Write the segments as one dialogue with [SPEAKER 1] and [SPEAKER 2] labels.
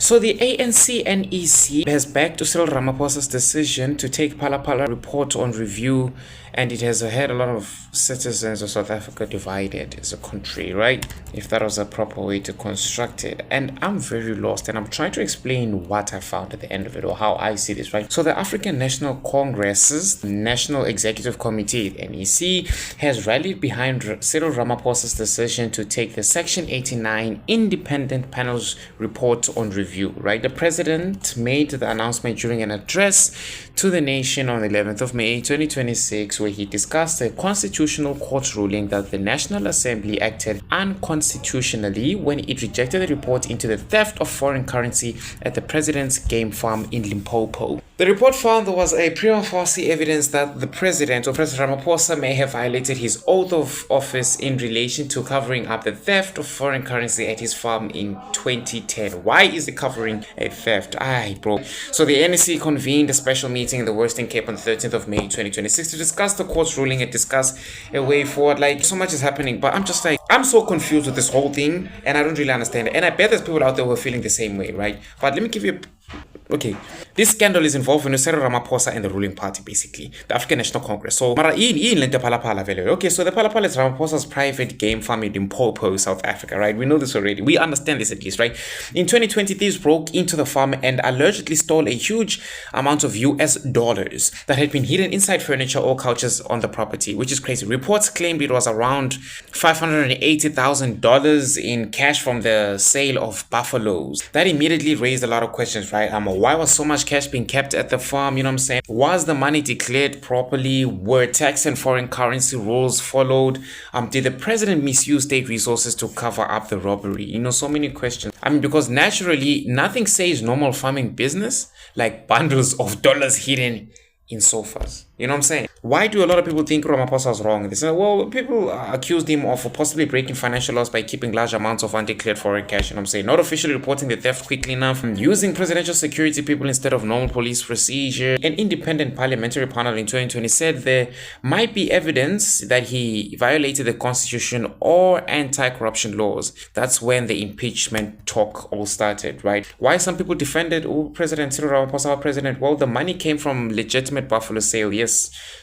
[SPEAKER 1] So the ANC-NEC has backed Cyril Ramaphosa's decision to take Phala report on review, and it has had a lot of citizens of South Africa divided as a country, right? If that was a proper way to construct it. And I'm very lost, and I'm trying to explain what I found at the end of it, or how I see this, right? So the African National Congress's National Executive Committee, NEC, has rallied behind Cyril Ramaphosa's decision to take the Section 89 independent panel's report on review, right? The president made the announcement during an address to the nation on the 11th of May 2026, where he discussed a constitutional court ruling that the National Assembly acted unconstitutionally when it rejected the report into the theft of foreign currency at the president's game farm in Limpopo. The report found there was a prima facie evidence that the president, or President Ramaphosa, may have violated his oath of office in relation to covering up the theft of foreign currency at his farm in 2010. Why is he covering a theft? Bro. So the NEC convened a special meeting in the Western Cape on the 13th of May 2026 to discuss the court's ruling and discuss a way forward. Like, so much is happening, but I'm just like, I'm so confused with this whole thing, and I don't really understand it. And I bet there's people out there who are feeling the same way, right? But let me give you okay, this scandal is involving Cyril Ramaphosa and the ruling party, basically, the African National Congress. So, okay, so the Phala is Ramaphosa's private game farm in Limpopo, South Africa, right? We know this already. We understand this at least, right? In 2020, thieves broke into the farm and allegedly stole a huge amount of US dollars that had been hidden inside furniture or couches on the property, which is crazy. Reports claimed it was around $580,000 in cash from the sale of buffaloes. That immediately raised a lot of questions, right? Why was so much cash being kept at the farm? You know what I'm saying? Was the money declared properly? Were tax and foreign currency rules followed? Did the president misuse state resources to cover up the robbery? You know, so many questions. Because naturally, nothing says normal farming business like bundles of dollars hidden in sofas. You know what I'm saying? Why do a lot of people think Ramaphosa is wrong? They say, well, people accused him of possibly breaking financial laws by keeping large amounts of undeclared foreign cash. You know what I'm saying? Not officially reporting the theft quickly enough, using presidential security people instead of normal police procedure. An independent parliamentary panel in 2020 said there might be evidence that he violated the constitution or anti-corruption laws. That's when the impeachment talk all started, right? Why some people defended President Cyril Ramaphosa, our president? Well, the money came from legitimate buffalo sale, yes,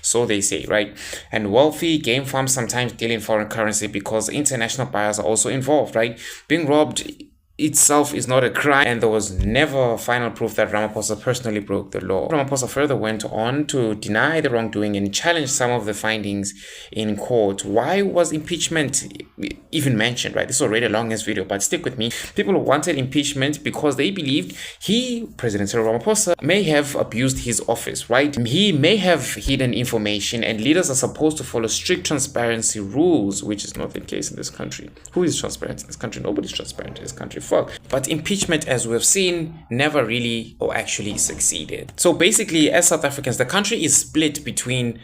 [SPEAKER 1] so they say, right? And wealthy game farms sometimes deal in foreign currency because international buyers are also involved, right? Being robbed itself is not a crime, and there was never final proof that Ramaphosa personally broke the law. Ramaphosa further went on to deny the wrongdoing and challenge some of the findings in court. Why was impeachment even mentioned, right? This is already a long-ass video, but stick with me. People wanted impeachment because they believed President Cyril Ramaphosa, may have abused his office, right? He may have hidden information, and leaders are supposed to follow strict transparency rules, which is not the case in this country. Who is transparent in this country? Nobody's transparent in this country. But impeachment, as we've seen, never really or actually succeeded. So basically, as South Africans, the country is split between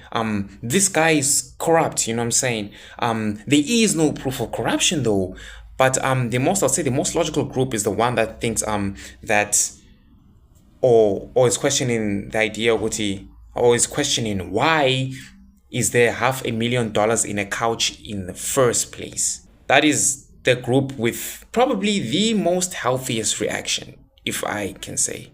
[SPEAKER 1] this guy is corrupt, you know what I'm saying? There is no proof of corruption though, but the most logical group is the one that thinks that or is questioning the idea or is questioning why is there $500,000 in a couch in the first place. That is the group with probably the most healthiest reaction, if I can say.